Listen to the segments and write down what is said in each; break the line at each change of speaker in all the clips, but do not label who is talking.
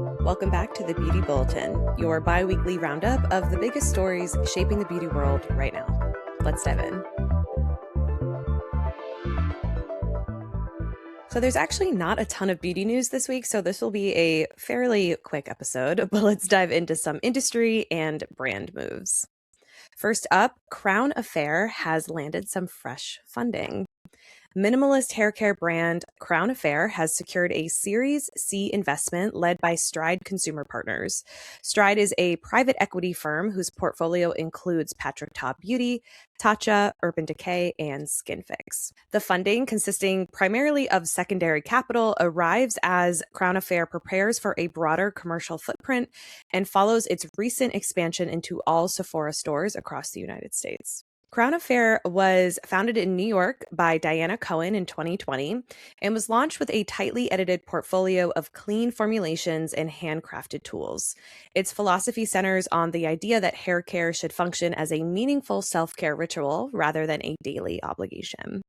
Welcome back to the Beauty Bulletin, your biweekly roundup of the biggest stories shaping the beauty world right now. Let's dive in. So there's actually not a ton of beauty news this week, so this will be a fairly quick episode, but let's dive into some industry and brand moves. First up, Crown Affair has landed some fresh funding. Minimalist hair care brand Crown Affair has secured a Series C investment led by Stride Consumer Partners. Stride is a private equity firm whose portfolio includes Patrick Ta Beauty, Tatcha, Urban Decay, and Skinfix. The funding, consisting primarily of secondary capital, arrives as Crown Affair prepares for a broader commercial footprint and follows its recent expansion into all Sephora stores across the United States. Crown Affair was founded in New York by Diana Cohen in 2020 and was launched with a tightly edited portfolio of clean formulations and handcrafted tools. Its philosophy centers on the idea that hair care should function as a meaningful self-care ritual rather than a daily obligation.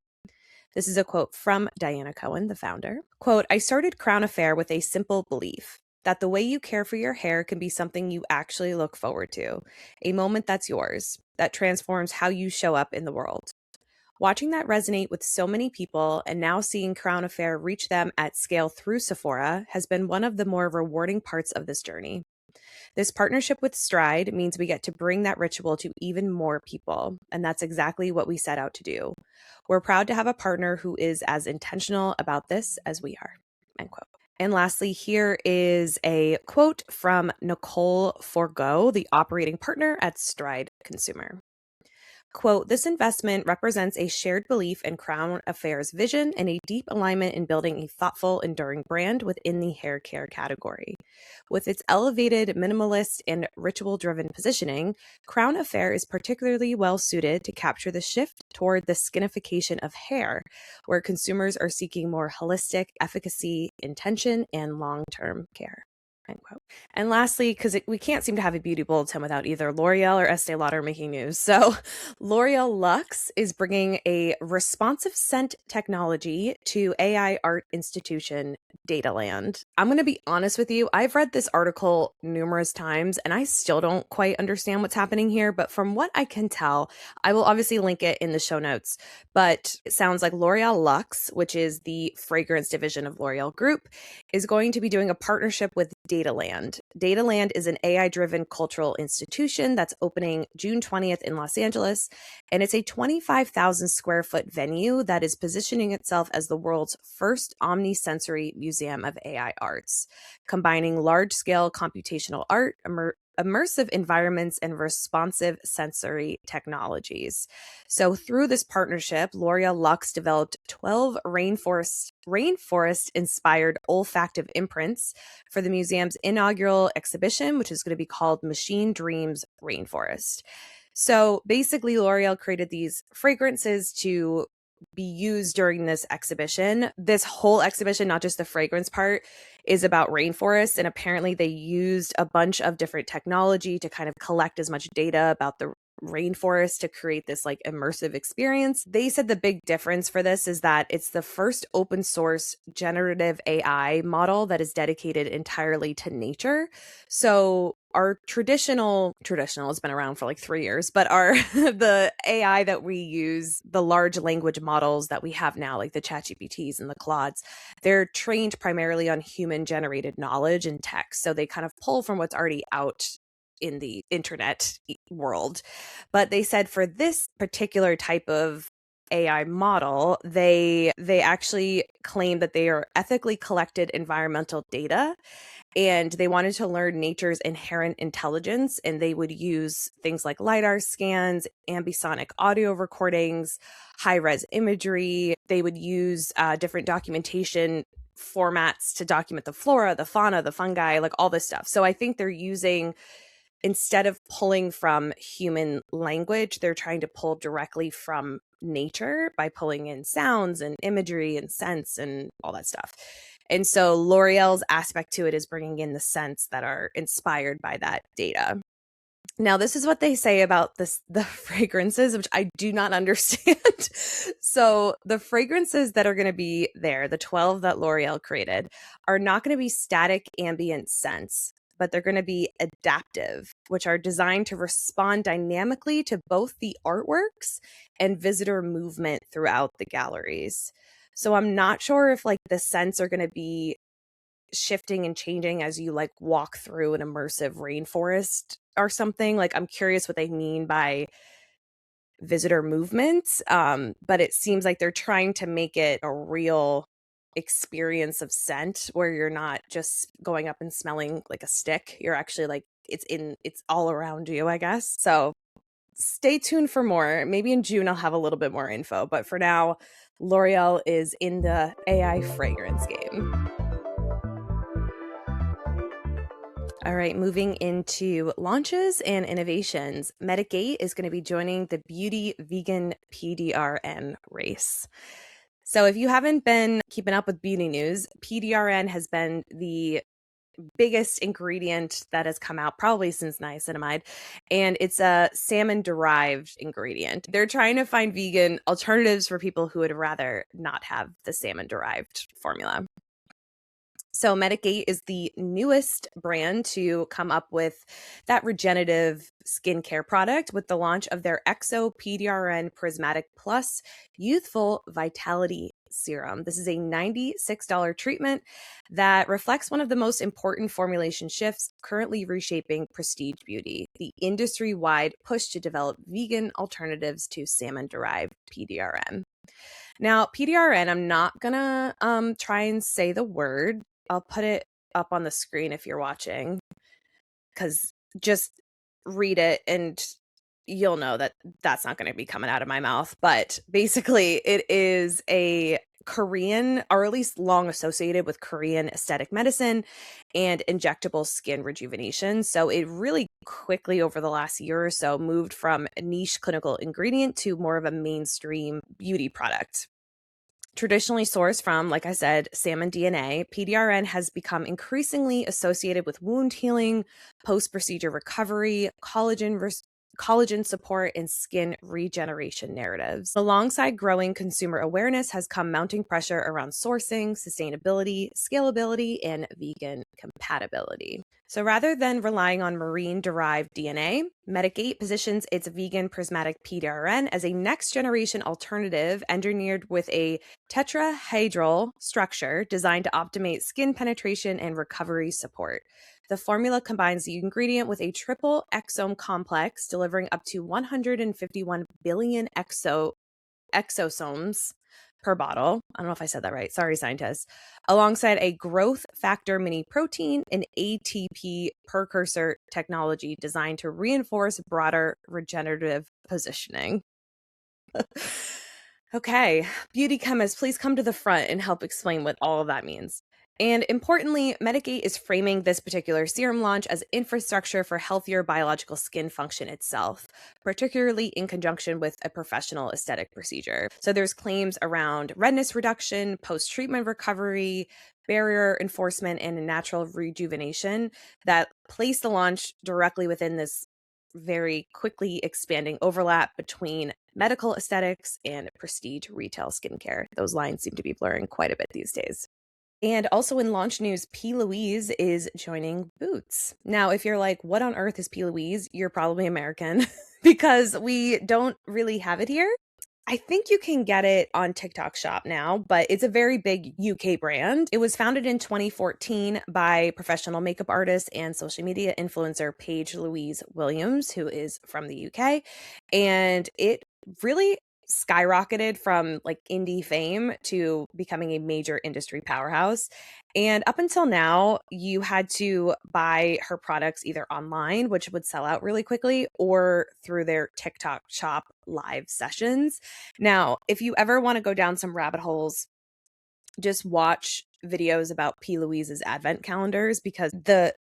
This is a quote from Diana Cohen, the founder. Quote, "I started Crown Affair with a simple belief that the way you care for your hair can be something you actually look forward to, a moment that's yours, that transforms how you show up in the world. Watching that resonate with so many people and now seeing Crown Affair reach them at scale through Sephora has been one of the more rewarding parts of this journey. This partnership with Stride means we get to bring that ritual to even more people, and that's exactly what we set out to do. We're proud to have a partner who is as intentional about this as we are." End quote. And lastly, here is a quote from Nicole Forgo, the operating partner at Stride Consumer. Quote, "This investment represents a shared belief in Crown Affair's vision and a deep alignment in building a thoughtful, enduring brand within the hair care category. With its elevated, minimalist, and ritual-driven positioning, Crown Affair is particularly well-suited to capture the shift toward the skinification of hair, where consumers are seeking more holistic efficacy, intention, and long-term care." End quote. And lastly, because we can't seem to have a beauty bulletin without either L'Oreal or Estee Lauder making news. So L'Oreal Luxe is bringing a responsive scent technology to AI art institution Dataland. I'm going to be honest with you. I've read this article numerous times and I still don't quite understand what's happening here. But from what I can tell, I will obviously link it in the show notes. But it sounds like L'Oreal Luxe, which is the fragrance division of L'Oreal Group, is going to be doing a partnership with Dataland. Dataland is an AI-driven cultural institution that's opening June 20th in Los Angeles, and it's a 25,000 square foot venue that is positioning itself as the world's first omnisensory museum of AI arts, combining large-scale computational art, immersive environments, and responsive sensory technologies. So through this partnership, L'Oreal Luxe developed 12 rainforest-inspired olfactive imprints for the museum's inaugural exhibition, which is going to be called Machine Dreams Rainforest. So basically, L'Oreal created these fragrances to be used during this exhibition. This whole exhibition, not just the fragrance part, is about rainforests. And apparently they used a bunch of different technology to kind of collect as much data about the rainforest to create this like immersive experience. They said the big difference for this is that it's the first open source generative AI model that is dedicated entirely to nature. So our traditional has been around for like 3 years, but the AI that we use, the large language models that we have now, like the ChatGPTs and the Claudes, they're trained primarily on human generated knowledge and text. So they kind of pull from what's already out in the internet world. But they said for this particular type of AI model, they actually claim that they are ethically collected environmental data, and they wanted to learn nature's inherent intelligence, and they would use things like LiDAR scans, ambisonic audio recordings, high-res imagery. They would use different documentation formats to document the flora, the fauna, the fungi, like all this stuff. So I think they're using, instead of pulling from human language, they're trying to pull directly from nature by pulling in sounds and imagery and scents and all that stuff. And so L'Oreal's aspect to it is bringing in the scents that are inspired by that data. Now, this is what they say about the fragrances, which I do not understand. So, the fragrances that are going to be there, the 12 that L'Oreal created, are not going to be static ambient scents, but they're going to be adaptive, which are designed to respond dynamically to both the artworks and visitor movement throughout the galleries. So, I'm not sure if like the scents are going to be shifting and changing as you like walk through an immersive rainforest or something. Like, I'm curious what they mean by visitor movements. But it seems like they're trying to make it a real experience of scent where you're not just going up and smelling like a stick. You're actually like it's all around you, I guess. So stay tuned for more. Maybe in June I'll have a little bit more info, but for now, L'Oreal is in the AI fragrance game. All right, moving into launches and innovations. Medigate is going to be joining the beauty vegan PDRN race. So, if you haven't been keeping up with beauty news, PDRN has been the biggest ingredient that has come out probably since niacinamide, and it's a salmon derived ingredient. They're trying to find vegan alternatives for people who would rather not have the salmon derived formula. So Medigate is the newest brand to come up with that regenerative skincare product with the launch of their Exo PDRN Prismatic Plus Youthful Vitality Serum. This is a $96 treatment that reflects one of the most important formulation shifts currently reshaping prestige beauty, the industry-wide push to develop vegan alternatives to salmon-derived PDRN. Now, PDRN, I'm not gonna try and say the word. I'll put it up on the screen if you're watching, because just read it and you'll know that that's not going to be coming out of my mouth. But basically, it is a Korean, or at least long associated with Korean aesthetic medicine and injectable skin rejuvenation. So it really quickly over the last year or so moved from a niche clinical ingredient to more of a mainstream beauty product. Traditionally sourced from, like I said, salmon DNA, PDRN has become increasingly associated with wound healing, post-procedure recovery, collagen support, and skin regeneration narratives. Alongside growing consumer awareness has come mounting pressure around sourcing, sustainability, scalability, and vegan compatibility. So rather than relying on marine-derived DNA, Medigate positions its vegan prismatic PDRN as a next-generation alternative engineered with a tetrahedral structure designed to optimize skin penetration and recovery support. The formula combines the ingredient with a triple exome complex, delivering up to 151 billion exosomes per bottle. I don't know if I said that right. Sorry, scientists. Alongside a growth factor mini protein and ATP precursor technology designed to reinforce broader regenerative positioning. Okay, beauty chemists, please come to the front and help explain what all of that means. And importantly, Medigate is framing this particular serum launch as infrastructure for healthier biological skin function itself, particularly in conjunction with a professional aesthetic procedure. So there's claims around redness reduction, post-treatment recovery, barrier enforcement, and natural rejuvenation that place the launch directly within this very quickly expanding overlap between medical aesthetics and prestige retail skincare. Those lines seem to be blurring quite a bit these days. And also in launch news, P.Louise is joining Boots. Now, if you're like, what on earth is P.Louise? You're probably American because we don't really have it here. I think you can get it on TikTok Shop now, but it's a very big UK brand. It was founded in 2014 by professional makeup artist and social media influencer P.Louise Williams, who is from the UK. And it really skyrocketed from like indie fame to becoming a major industry powerhouse. And up until now, you had to buy her products either online, which would sell out really quickly, or through their TikTok shop live sessions. Now, if you ever want to go down some rabbit holes, just watch videos about P.Louise's advent calendars, because the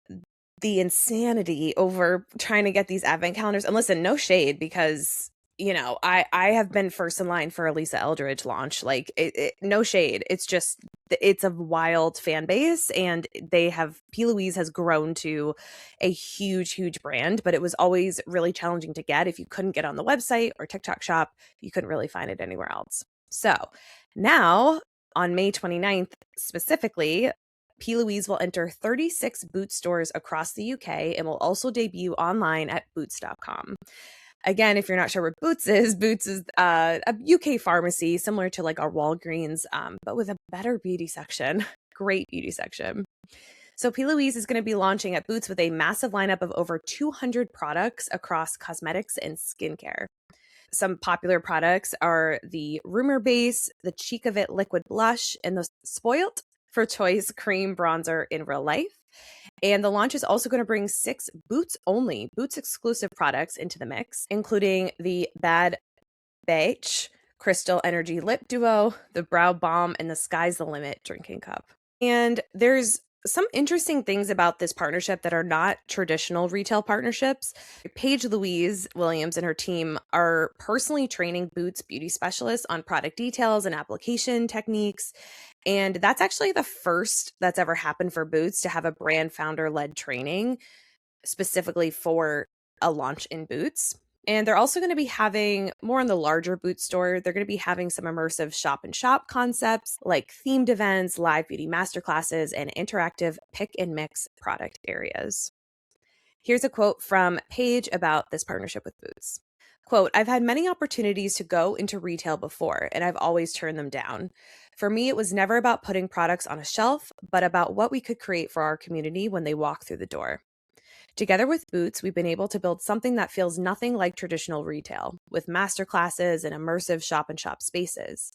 insanity over trying to get these advent calendars, and listen, no shade, because I have been first in line for a Lisa Eldridge launch. Like, no shade. It's just, it's a wild fan base, and P.Louise has grown to a huge, huge brand, but it was always really challenging to get. If you couldn't get on the website or TikTok shop, you couldn't really find it anywhere else. So now on May 29th, specifically, P.Louise will enter 36 Boots stores across the UK and will also debut online at boots.com. Again, if you're not sure what Boots is a UK pharmacy similar to like our Walgreens, but with a better beauty section. Great beauty section. So P.Louise is going to be launching at Boots with a massive lineup of over 200 products across cosmetics and skincare. Some popular products are the Rumor Base, the Cheek of It Liquid Blush, and the Spoilt for Choice Cream Bronzer in Real Life. And the launch is also going to bring 6 Boots exclusive products into the mix, including the Bad Beige Crystal Energy Lip Duo, the Brow Balm, and the Sky's the Limit drinking cup. And there's some interesting things about this partnership that are not traditional retail partnerships. Louise Williams and her team are personally training Boots beauty specialists on product details and application techniques. And that's actually the first that's ever happened for Boots to have a brand founder-led training specifically for a launch in Boots. And they're also going to be having more in the larger Boots store. They're going to be having some immersive shop and shop concepts like themed events, live beauty masterclasses, and interactive pick and mix product areas. Here's a quote from Paige about this partnership with Boots. Quote, "I've had many opportunities to go into retail before, and I've always turned them down. For me, it was never about putting products on a shelf, but about what we could create for our community when they walk through the door. Together with Boots, we've been able to build something that feels nothing like traditional retail, with masterclasses and immersive shop-and-shop spaces.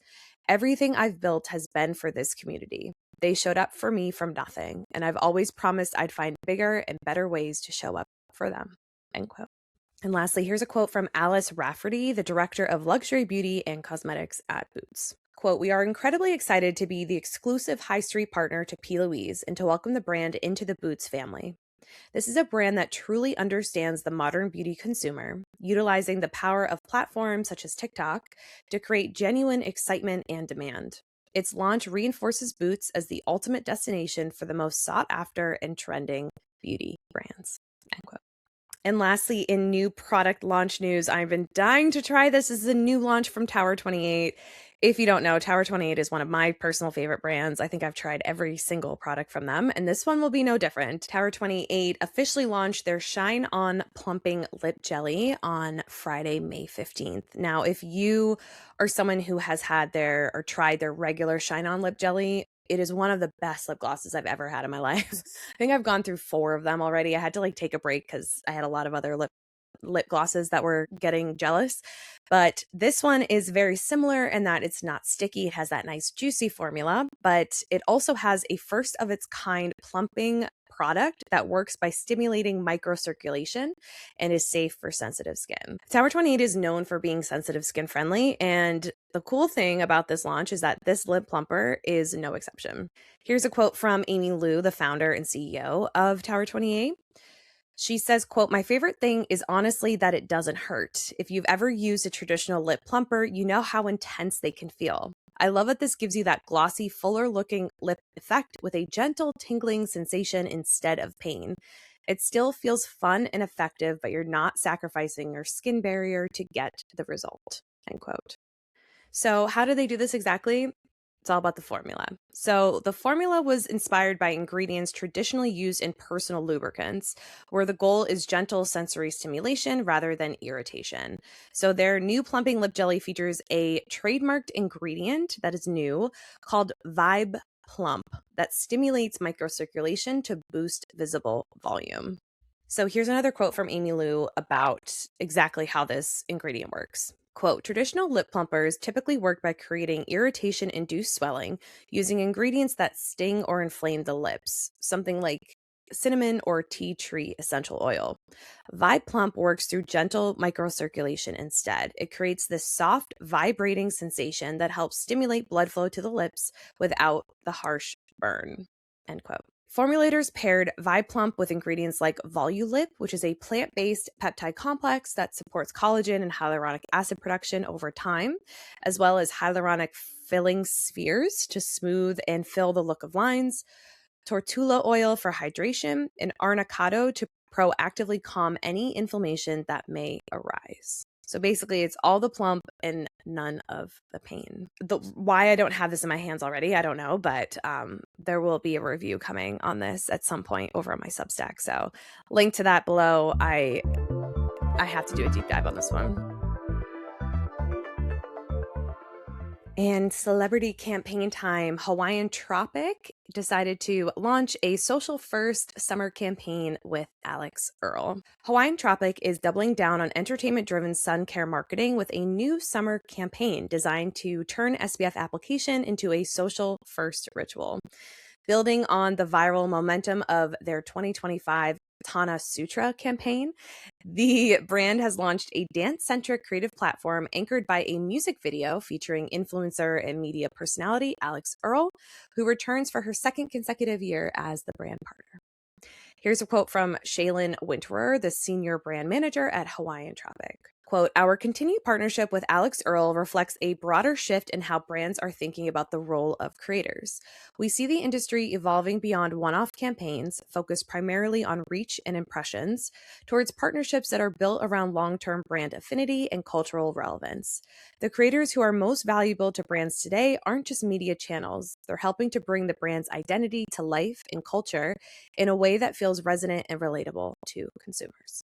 Everything I've built has been for this community. They showed up for me from nothing, and I've always promised I'd find bigger and better ways to show up for them." End quote. And lastly, here's a quote from Alice Rafferty, the director of luxury beauty and cosmetics at Boots. Quote, "We are incredibly excited to be the exclusive high street partner to P.Louise and to welcome the brand into the Boots family. This is a brand that truly understands the modern beauty consumer, utilizing the power of platforms such as TikTok to create genuine excitement and demand. Its launch reinforces Boots as the ultimate destination for the most sought after and trending beauty brands." End quote. And lastly, in new product launch news, I've been dying to try this. This is a new launch from Tower 28. If you don't know, Tower 28 is one of my personal favorite brands. I think I've tried every single product from them, and this one will be no different. Tower 28 officially launched their Shine On Plumping Lip Jelly on Friday, May 15th. Now, if you are someone who has had or tried their regular Shine On Lip Jelly, it is one of the best lip glosses I've ever had in my life. I think I've gone through 4 of them already. I had to take a break because I had a lot of other lip glosses that were getting jealous. But this one is very similar in that it's not sticky. It has that nice juicy formula, but it also has a first of its kind plumping product that works by stimulating microcirculation and is safe for sensitive skin. Tower 28 is known for being sensitive skin friendly, and the cool thing about this launch is that this lip plumper is no exception. Here's a quote from Amy Liu, the founder and CEO of Tower 28. She says, quote, "My favorite thing is honestly that it doesn't hurt. If you've ever used a traditional lip plumper, you know how intense they can feel. I love that this gives you that glossy, fuller looking lip effect with a gentle tingling sensation instead of pain. It still feels fun and effective, but you're not sacrificing your skin barrier to get the result." End quote. So how do they do this exactly? It's all about the formula. So the formula was inspired by ingredients traditionally used in personal lubricants, where the goal is gentle sensory stimulation rather than irritation. So their new plumping lip jelly features a trademarked ingredient that is new called Vibe Plump that stimulates microcirculation to boost visible volume. So here's another quote from Amy Liu about exactly how this ingredient works. Quote, "Traditional lip plumpers typically work by creating irritation-induced swelling using ingredients that sting or inflame the lips, something like cinnamon or tea tree essential oil. Vibe Plump works through gentle microcirculation instead. It creates this soft, vibrating sensation that helps stimulate blood flow to the lips without the harsh burn." End quote. Formulators paired ViPlump with ingredients like Volulip, which is a plant-based peptide complex that supports collagen and hyaluronic acid production over time, as well as hyaluronic filling spheres to smooth and fill the look of lines, tortula oil for hydration, and arnicado to proactively calm any inflammation that may arise. So basically, it's all the plump and none of the pain. Why I don't have this in my hands already, I don't know, but there will be a review coming on this at some point over on my Substack. So link to that below. I have to do a deep dive on this one. And celebrity campaign time, Hawaiian Tropic decided to launch a social first summer campaign with Alex Earle. Hawaiian Tropic is doubling down on entertainment driven sun care marketing with a new summer campaign designed to turn SPF application into a social first ritual. Building on the viral momentum of their 2025 Tana Sutra campaign, the brand has launched a dance-centric creative platform anchored by a music video featuring influencer and media personality Alex Earle, who returns for her second consecutive year as the brand partner. Here's a quote from Shaylin Winterer, the senior brand manager at Hawaiian Tropic. Quote, "Our continued partnership with Alex Earle reflects a broader shift in how brands are thinking about the role of creators. We see the industry evolving beyond one-off campaigns, focused primarily on reach and impressions, towards partnerships that are built around long-term brand affinity and cultural relevance. The creators who are most valuable to brands today aren't just media channels. They're helping to bring the brand's identity to life and culture in a way that feels resonant and relatable to consumers."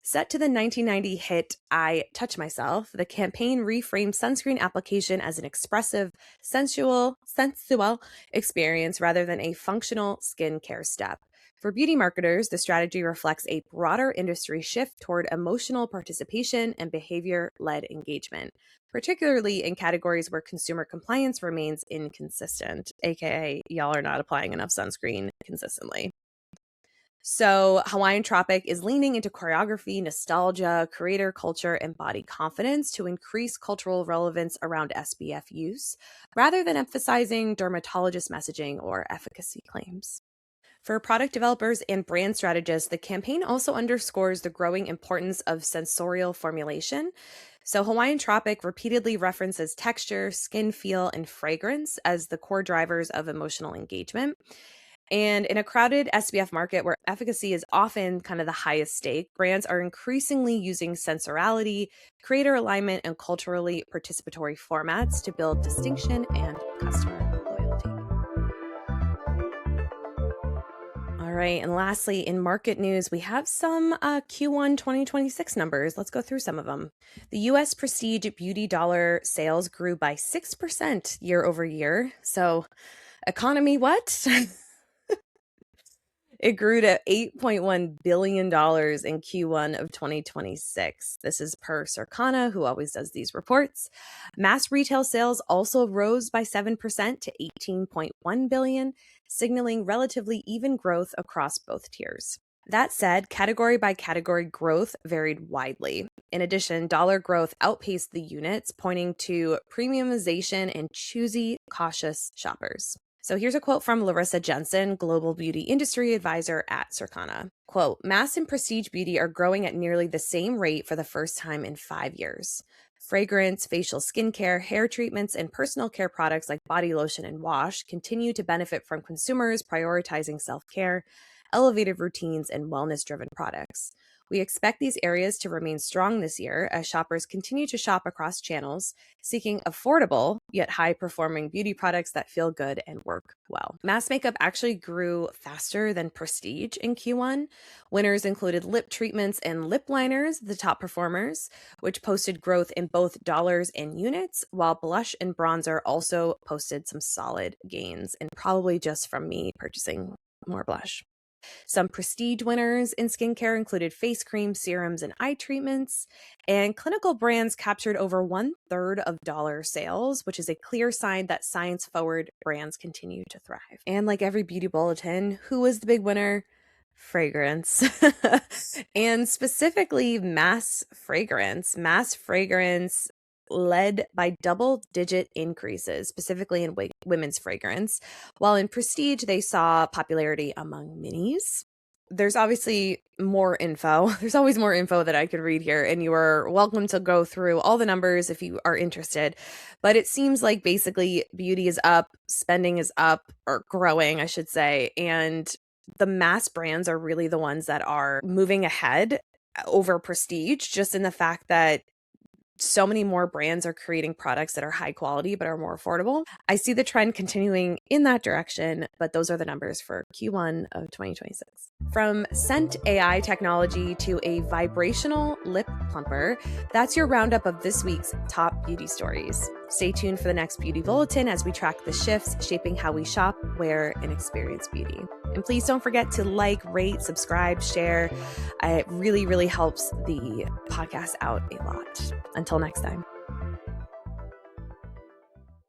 Set to the 1990 hit I Touch Myself, the campaign reframed sunscreen application as an expressive, sensual experience rather than a functional skincare step. For beauty marketers, the strategy reflects a broader industry shift toward emotional participation and behavior-led engagement, particularly in categories where consumer compliance remains inconsistent, aka y'all are not applying enough sunscreen consistently. So Hawaiian Tropic is leaning into choreography, nostalgia, creator culture, and body confidence to increase cultural relevance around SPF use, rather than emphasizing dermatologist messaging or efficacy claims. For product developers and brand strategists, the campaign also underscores the growing importance of sensorial formulation. So Hawaiian Tropic repeatedly references texture, skin feel, and fragrance as the core drivers of emotional engagement. And in a crowded SPF market where efficacy is often kind of the highest stake, brands are increasingly using sensorality, creator alignment, and culturally participatory formats to build distinction and customer loyalty. All right, and lastly, in market news, we have some Q1 2026 numbers. Let's go through some of them. The US prestige beauty dollar sales grew by 6% year over year. So, economy what? It grew to $8.1 billion in Q1 of 2026. This is per Circana, who always does these reports. Mass retail sales also rose by 7% to $18.1 billion, signaling relatively even growth across both tiers. That said, category by category growth varied widely. In addition, dollar growth outpaced the units, pointing to premiumization and choosy, cautious shoppers. So here's a quote from Larissa Jensen, Global Beauty Industry Advisor at Circana. Quote, "Mass and prestige beauty are growing at nearly the same rate for the first time in 5 years. Fragrance, facial skincare, hair treatments, and personal care products like body lotion and wash continue to benefit from consumers prioritizing self-care, elevated routines, and wellness-driven products. We expect these areas to remain strong this year as shoppers continue to shop across channels, seeking affordable yet high-performing beauty products that feel good and work well." Mass makeup actually grew faster than prestige in Q1. Winners included lip treatments and lip liners, the top performers, which posted growth in both dollars and units, while blush and bronzer also posted some solid gains, and probably just from me purchasing more blush. Some prestige winners in skincare included face cream, serums, and eye treatments. And clinical brands captured over 1/3 of dollar sales, which is a clear sign that science-forward brands continue to thrive. And like every beauty bulletin, who was the big winner? Fragrance. And specifically mass fragrance. Mass fragrance led by double-digit increases, specifically in women's fragrance, while in prestige, they saw popularity among minis. There's obviously more info. There's always more info that I could read here, and you are welcome to go through all the numbers if you are interested. But it seems like basically beauty is up, spending is up, or growing, I should say, and the mass brands are really the ones that are moving ahead over prestige, just in the fact that so many more brands are creating products that are high quality but are more affordable. I see the trend continuing in that direction, but those are the numbers for Q1 of 2026. From scent AI technology to a vibrational lip plumper, that's your roundup of this week's top beauty stories. Stay tuned for the next Beauty Bulletin as we track the shifts shaping how we shop, wear, and experience beauty. And please don't forget to like, rate, subscribe, share. It really, really helps the podcast out a lot. Until next time.